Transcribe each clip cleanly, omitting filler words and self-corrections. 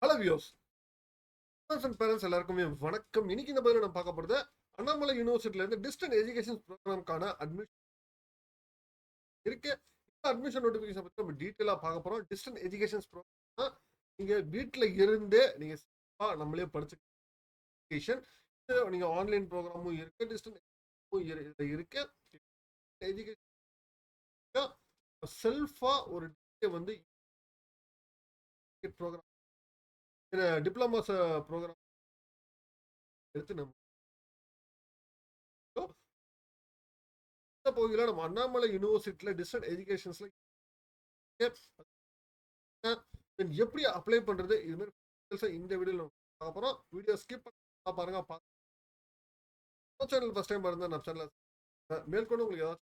Hello views and parents எல்லாருக்குமே வணக்கம். இன்னைக்கு இந்த பதில நம்ம பார்க்க போறது அண்ணாமலை யூனிவர்சிட்டில இருந்து டிஸ்டன்ஸ் எஜுகேஷன் ப்ரோக்ராம்க்கான அட்மிஷன் இருக்கு. இந்த அட்மிஷன் நோட்டிபிகேஷன் பத்தி நம்ம டீட்டெயிலா பார்க்க போறோம். டிஸ்டன்ஸ் எஜுகேஷன் ப்ரோக்ராம் நீங்க வீட்ல இருந்தே நீங்க நம்மளே படிச்சுக்கேஷன். நீங்க ஆன்லைன் ப்ரோக்ராமும் இருக்கு, டிஸ்டன்ஸ் இருக்கு. எஜுகேஷன் செல்ஃபா ஒரு வந்து ப்ரோக்ராம் டிப்ளமா ப்ரோக்ராம் எடுத்து நம்ம பகுதியில் நம்ம அண்ணாமலை யூனிவர்சிட்டியில டிஸ்டன்ஸ் எஜுகேஷன்ஸ்ல எப்படி அப்ளை பண்றது இது மாதிரி இந்த வீடியோல பார்க்க போறோம். வீடியோ ஸ்கிப் பாருங்க. சேனல் ஃபர்ஸ்ட் டைம் பாருங்க, நம்ம சேனல் மேற்கொண்டு உங்களுக்கு ஏதாச்சும்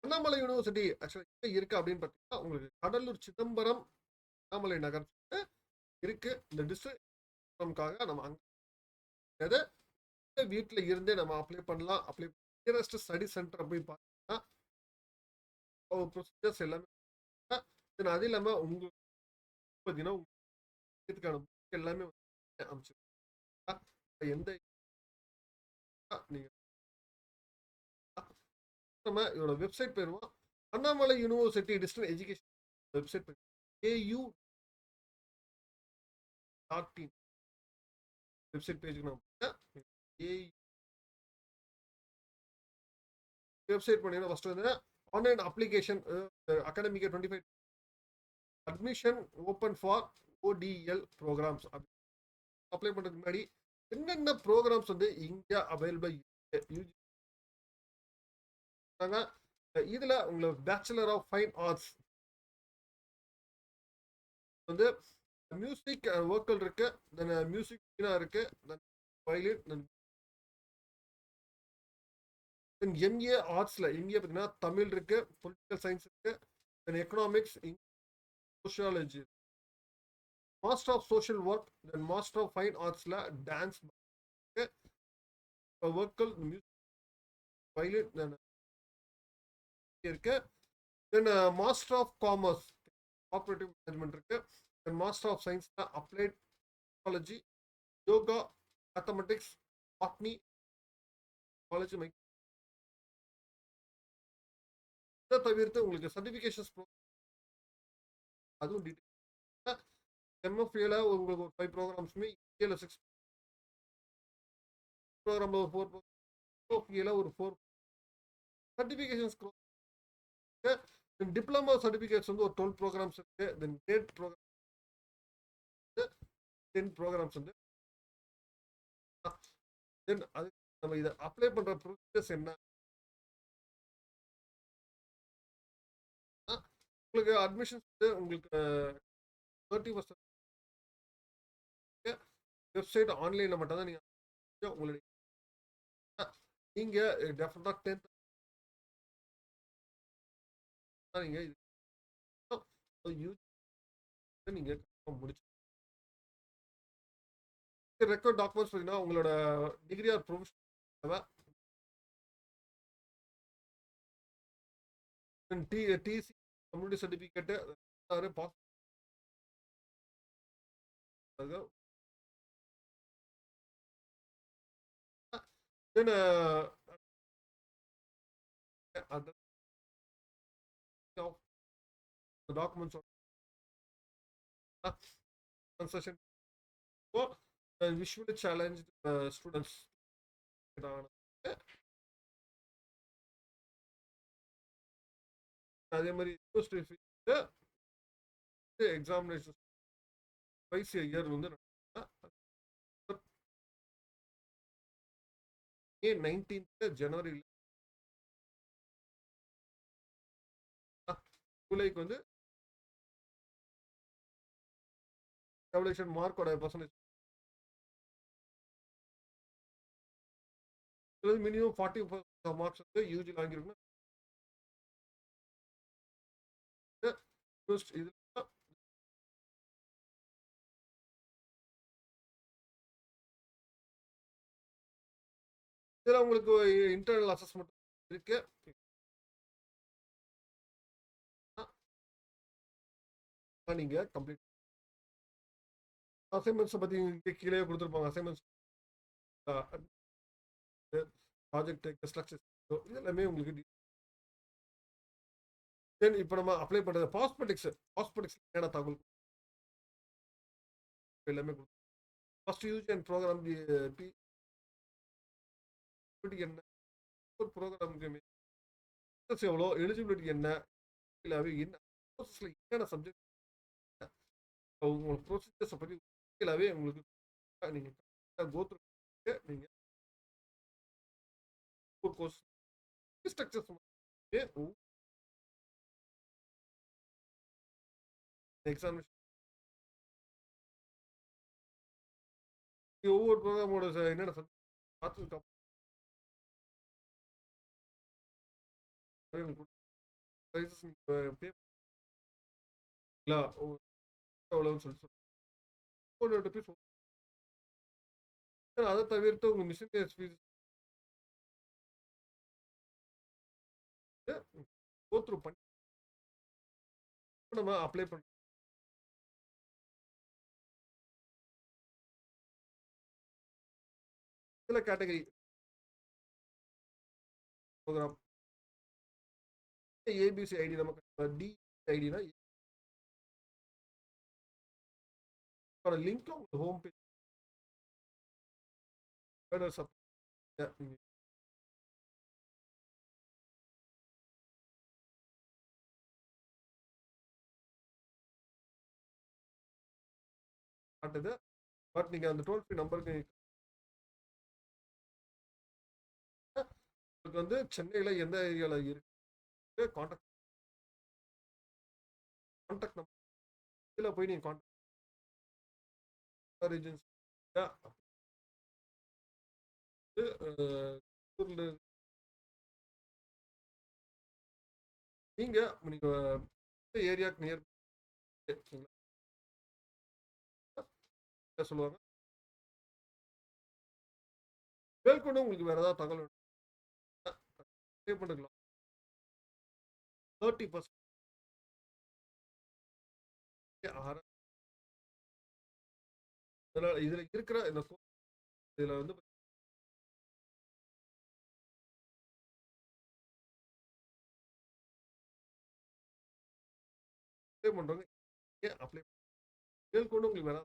அண்ணாமலை யூனிவர்சிட்டி ஆக்சுவலா இருக்கு அப்படின்னு பார்த்தீங்கன்னா உங்களுக்கு கடலூர் சிதம்பரம் அண்ணாமலை நகர் இருக்கு. இந்த டிஸ்ட்ரிக்ட்காக நம்ம அங்க வீட்டில் இருந்தே நம்ம அப்ளை பண்ணலாம். நியரஸ்ட் ஸ்டடி சென்டர் போய் பார்த்தீங்கன்னா ப்ரொசீஜர்ஸ் எல்லாமே அது இல்லாம உங்களுக்கு பார்த்தீங்கன்னா இதுக்கான எல்லாமே அமைச்சிருக்கோம். எந்த நீங்க நம்ம இதோட வெப்சைட் போயிருவோம். Annamalai university distance education website au.in website பேஜுக்கு நம்ம வெப்சைட் பண்ணீங்கன்னா ஃபர்ஸ்ட் வந்து online application academic 25 admission open for ODL programmes apply பண்றதுக்கு முன்னாடி என்னென்ன ப்ரோக்ராம்ஸ் வந்து இங்க அவைலபிள் இதுல உங்களுக்கு பேச்சுலர் ஆஃப் ஃபைன் ஆர்ட்ஸ் வந்து மியூசிக் வோக்கல் இருக்கு, தென் மியூசிக் இருக்கு, தென் வயலின், தென் MA ஆர்ட்ஸ்ல MA பார்த்தீங்கன்னா தமிழ் இருக்கு, பொலிட்டிக்கல் சயின்ஸ் இருக்கு, then economics, sociology, master of social work, then master of fine ஆர்ட்ஸ்ல dance vocal, music, violin இருக்கு, then master of commerce cooperative management இருக்கு, then master of science applied technology, yoga, mathematics, botany, college இதை தவிர்த்து உங்களுக்கு certifications அதுவும் detail MFAல உங்களுக்கு ஒரு 5 ப்ரோக்ராம்ஸுமே, EAல 6 ப்ரோக்ராம்ல ஒரு 4 OPAல ஒரு 4 சர்டிஃபிகேஷன்ஸ் டிப்ளமா சர்டிஃபிகேட்ஸ் வந்து ஒரு 12 ப்ரோக்ராம்ஸ் இருக்கு, தென் கிரேட் ப்ரோக்ராம் 10 ப்ரோக்ராம்ஸ் வந்து தென் அது நம்ம இதை அப்ளை பண்ற ப்ரொசீஜர்ஸ் என்ன உங்களுக்கு அட்மிஷன்ஸ் உங்களுக்கு 30% வெப்சைட் ஆன்லைன்ல மட்டும் தான் நீங்க உங்களுடைய நீங்க டெஃபினட்டா 10th நீங்க நீங்க முடிச்சு ரெக்கார்ட் டாக்குமெண்ட்ஸ் பார்த்தீங்கன்னா உங்களோட degree or professional TC community certificate pass then documents concession visually challenge students அதே மாதிரி எக்ஸாமினேஷன் வைஸ் இயர் வந்து மே 19 ஜனவரியில் ஜூலைக்கு வந்து எவல்யூஷன் மார்க்கோட பர்சன்டேஜ் மினிமம் 40% மார்க்ஸ் வந்து யூஜி வாங்கியிருக்கணும். இது இதுல உங்களுக்கு இன்டர்னல் அசஸ்மெண்ட் இருக்கு. நீங்க கம்ப்ளீட் அசைன்மெண்ட்ஸ் பத்தி இங்க கீழே கொடுத்துருப்பாங்க. அசைன்மெண்ட்ஸ், ப்ராஜெக்ட் ஸ்ட்ரக்சர், இது எல்லாமே உங்களுக்கு தென் இப்போ நம்ம அப்ளை பண்றது பாஸ்பெட்டிக்ஸ் என்ன தகவல் எல்லாமே ஃபர்ஸ்ட் யூஸ் அண்ட் ப்ரோக்ராம் என்ன ஒரு ப்ரோக்ராமுக்கு எவ்வளோ எலிஜிபிலிட்டி என்ன இல்லாவே என்ன ப்ரோசஸ்ல என்னென்ன சப்ஜெக்ட் உங்களுக்கு ப்ரொசீஜர்ஸை பற்றி இல்லாவே உங்களுக்கு நீங்கள் கோத்ரூ நீங்கள் ஒரு கோர்ஸ் ஸ்ட்ரக்சர்ஸ் எக்ஸாமினேஷன் ஒவ்வொரு ப்ரோக்ராமோட என்னென்ன சப்ஜெக்ட் பார்த்துட்டு எவ்வளோன்னு சொல்லி அதை தவிர்த்து உங்க மிஷின் ஃபீஸ் கோத்ரூ பண்ணி நம்ம அப்ளை பண்ண சில கேட்டகரி ப்ரோக்ராம் ஏபிசி ஐடி நமக்கு டி ஐடினா லிங்க் உங்களுக்கு ஹோம் பேஜ் காட்டுது. பட் நீங்க அந்த டோல் ஃப்ரீ நம்பருக்கு வந்து சென்னையில எந்த ஏரியால இருக்கு கான்டாக்ட் நம்பர் இதில் போய் நீங்க கான்டாக்ட் ரீஜன்ஸ் நீங்க நீங்க ஏரியாக்கு நியர் சொல்லுவாங்க. மேற்கொண்டு உங்களுக்கு வேற ஏதாவது தகவல் பே பண்ணிக்கலாம். 30% இதுல இருக்கிற இந்த இதுல வந்து பண்றவங்க அப்ளை மேற்கொண்டு உங்களுக்கு வேற